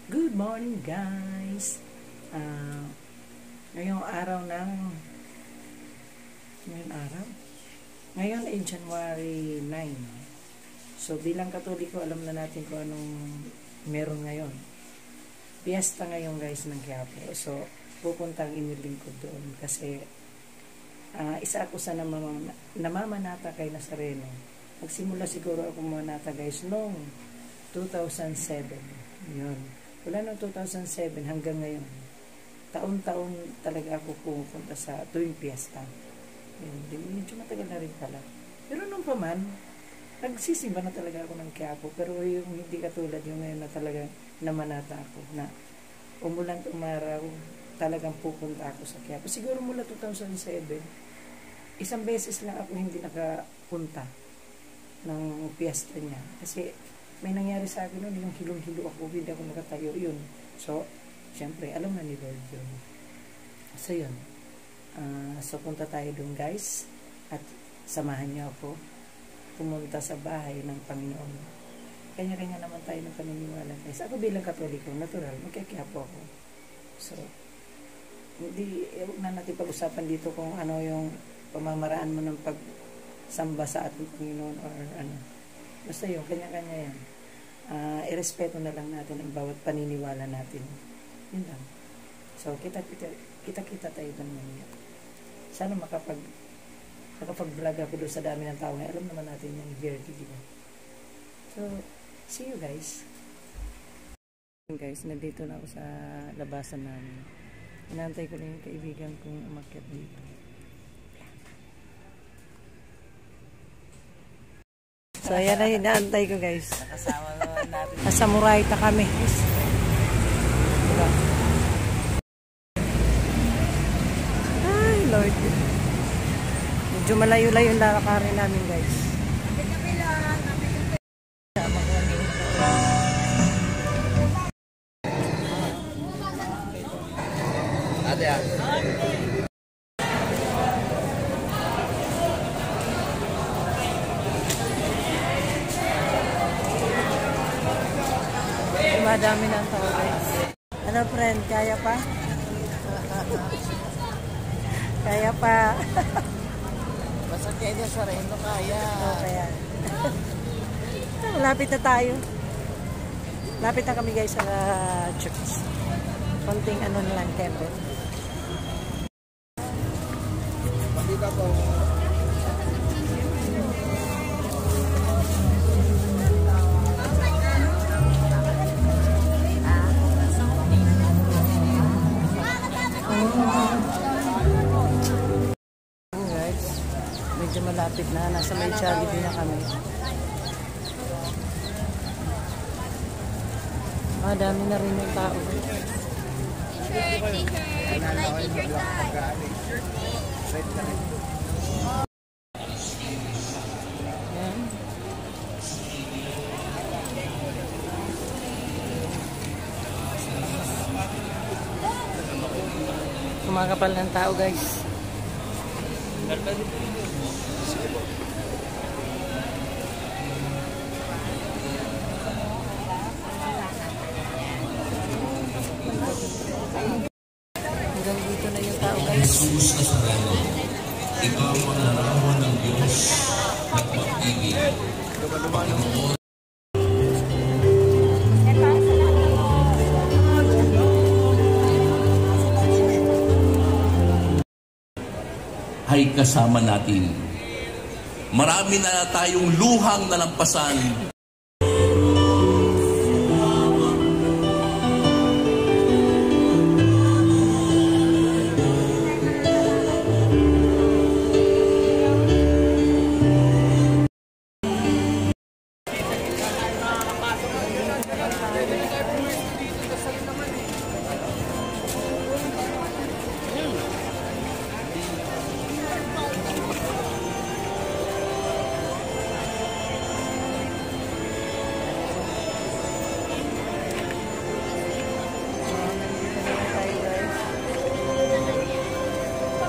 Good morning guys. Ngayong araw ngayon ay January 9. So bilang Katoliko, alam na natin kung anong meron ngayon. Fiesta ngayon guys ng Quiapo. So pupunta ang inyong lingkod doon kasi isa ako sa namamanata kay Nazareno. Nagsimula siguro ako manata guys noong 2007. Yun. Wala noong 2007 hanggang ngayon. Taon-taon talaga ako pupunta sa tuwing piyesta. Yun. Medyo matagal na rin pala. Pero nung pa man, nagsisimba na talaga ako ng Quiapo. Pero yung hindi katulad yung ngayon na talaga namanata ako na umulan umaraw, talagang pupunta ako sa Quiapo. Siguro mula 2007, isang beses lang ako hindi nakapunta ng piyesta niya. Kasi may nangyari sa akin noon, yung hilong-hilo ako, hindi ako makatayo yun. So, syempre, alam na ni Lord yun. So, yun. So, punta tayo dun guys. At samahan niyo ako pumunta sa bahay ng Panginoon. Kanya-kanya naman tayo ng paniniwala guys. Ako bilang Katoliko, natural, magkakiapo ako. So, hindi, na natin pag-usapan dito kung ano yung pamamaraan mo ng pagsamba sa ating Panginoon or ano. Basta yun, kanya-kanya yan. Irespeto na lang natin ang bawat paniniwala natin. Yun lang. So, kita-kita tayo doon ngayon. Sana makapag-vlog ako doon sa dami ng tao. Alam naman natin yung here, di ba? So, see you guys. Guys, nandito na ako sa labasan namin. Inantay ko lang yung kaibigan kong umakyat dito. So, ayan na yung inaantay ko guys. Nakasama naman natin. Nasa Murayta kami. Diba? Ay, Lord. Medyo malayo-layo yung lalakarin namin guys. Ate ah. Madami ng tao guys. Ano friend, kaya pa? Kaya pa. Basta kaya niya sa Reno kaya. Kaya. Malapit na tayo. Lapit na kami guys sa church. Konting ano na lang, temple. Pakita po. Guys, medyo malapit na. Nasa may Jollibee na kami. Dami na rin yung tao. Yan. Kumakapal ng tao guys. Hanggang dito na yung tao guys. Jesus Nazareno, ikaw ang larawan ng Diyos na pag-ibig. Panginoon, ay kasama natin. Marami na tayong luhang nalampasan.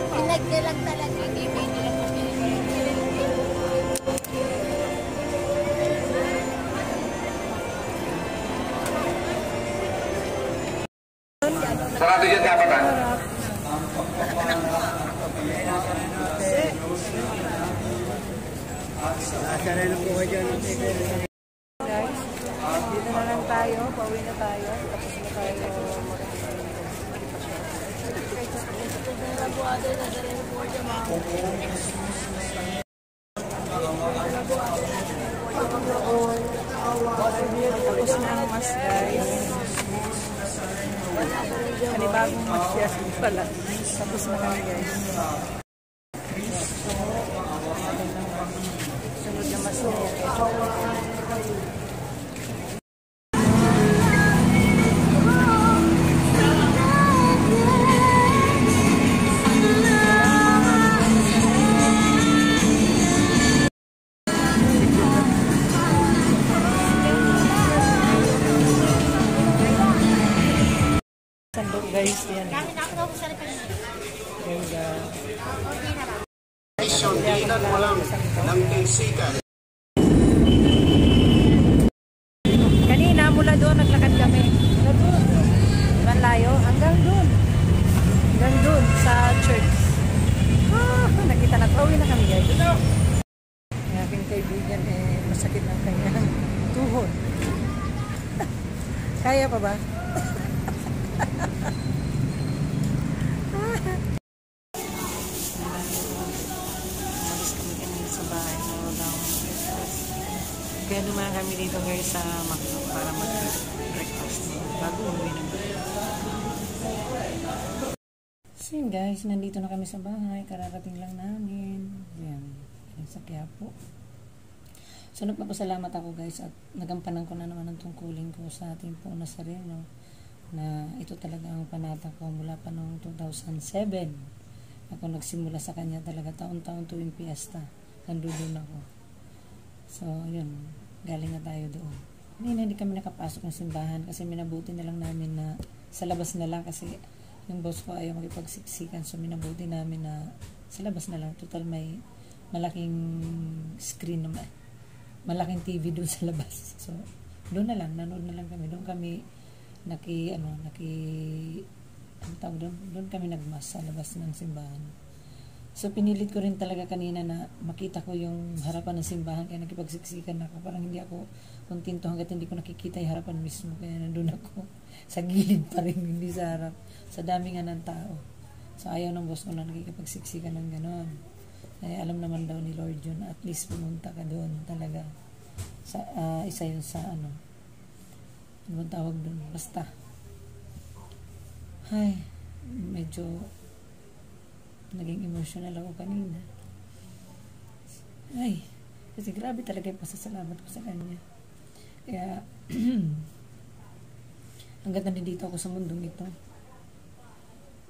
Pinagdalag talaga. Sarado dyan dapat ha. Guys, dito na lang tayo. Pauwi na tayo. Tapos na tayo. Tapos na ang mas guys. Panibagong mas yes pala. Tapos na kami guys. Sunod na mas guys, yan. Kanina mula doon naglakad kami. Ibang layo hanggang doon. Hanggang doon sa church. Nakita na pauwi na kami guys. Ang aking kaibigan masakit ng kanyang tuhod. Kaya pa ba? Umalis kami kanina sa bahay mo lang. Kaya dumaan kami dito guys sa McDo para mag-breakfast bago umuwi ng so yun guys, nandito na kami sa bahay. Kararating lang namin. Yan sa Quiapo. So nagpapasalamat ako guys at nagampanan ko na naman ang tungkulin ko sa ating po na sarili na ito talaga ang panata ko mula pa noong 2007 ako nagsimula sa kanya talaga taon-taon tuwing piyesta nandun ako. So yun, galing na tayo doon. Hindi kami nakapasok ng simbahan kasi minabuti na lang namin na sa labas na lang kasi yung boss ko ayaw makipagsiksikan, so minabuti namin na sa labas na lang. Total may malaking screen naman, malaking TV doon sa labas, so doon na lang, nanood na lang kami. Doon kami doon kami nagmas sa labas ng simbahan. So pinilit ko rin talaga kanina na makita ko yung harapan ng simbahan, kaya nakipagsiksikan ako. Parang hindi ako kontento hanggat hindi ko nakikita yung harapan mismo, kaya nandun ako sa gilid pa rin, hindi sa harap, sa dami nga ng tao. So ayaw ng boss ko na nakikipagsiksikan ng gano'n. Ay, alam naman daw ni Lord yun, at least pumunta ka doon talaga sa, isa yun sa ano tawag doon, basta ay, medyo naging emotional ako kanina. Ay, kasi grabe talaga yung pasasalamat ko sa kanya. Kaya hanggat nandito ako sa mundong ito,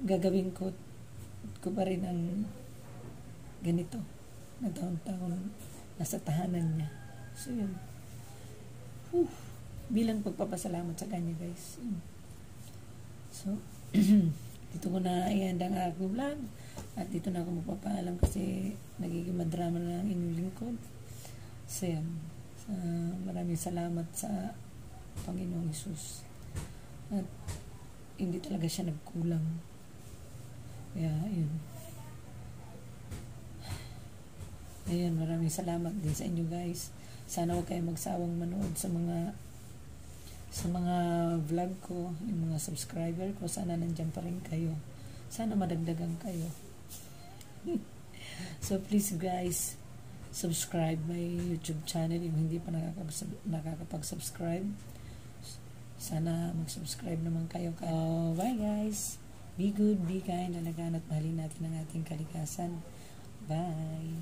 gagawin ko pa rin ang ganito na taon-taon nasa tahanan niya. So yun, bilang pagpapasalamat sa kanya guys. So dito ko na i-end ang aking vlog at dito na ako magpapaalam kasi nagiging madrama na ang inyong lingkod. So yan, maraming salamat sa Panginoong Hesus at hindi talaga siya nagkulang. Kaya yun, ayun, maraming salamat din sa inyo guys. Sana huwag kayo magsawang manood sa mga vlog ko, yung mga subscriber ko. Sana nandyan pa rin kayo. Sana madagdagan kayo. So please guys, subscribe my YouTube channel yung hindi pa nakakapag-subscribe. Sana mag-subscribe naman kayo. Bye guys. Be good, be kind, alagaan at mahalin natin ang ating kalikasan. Bye.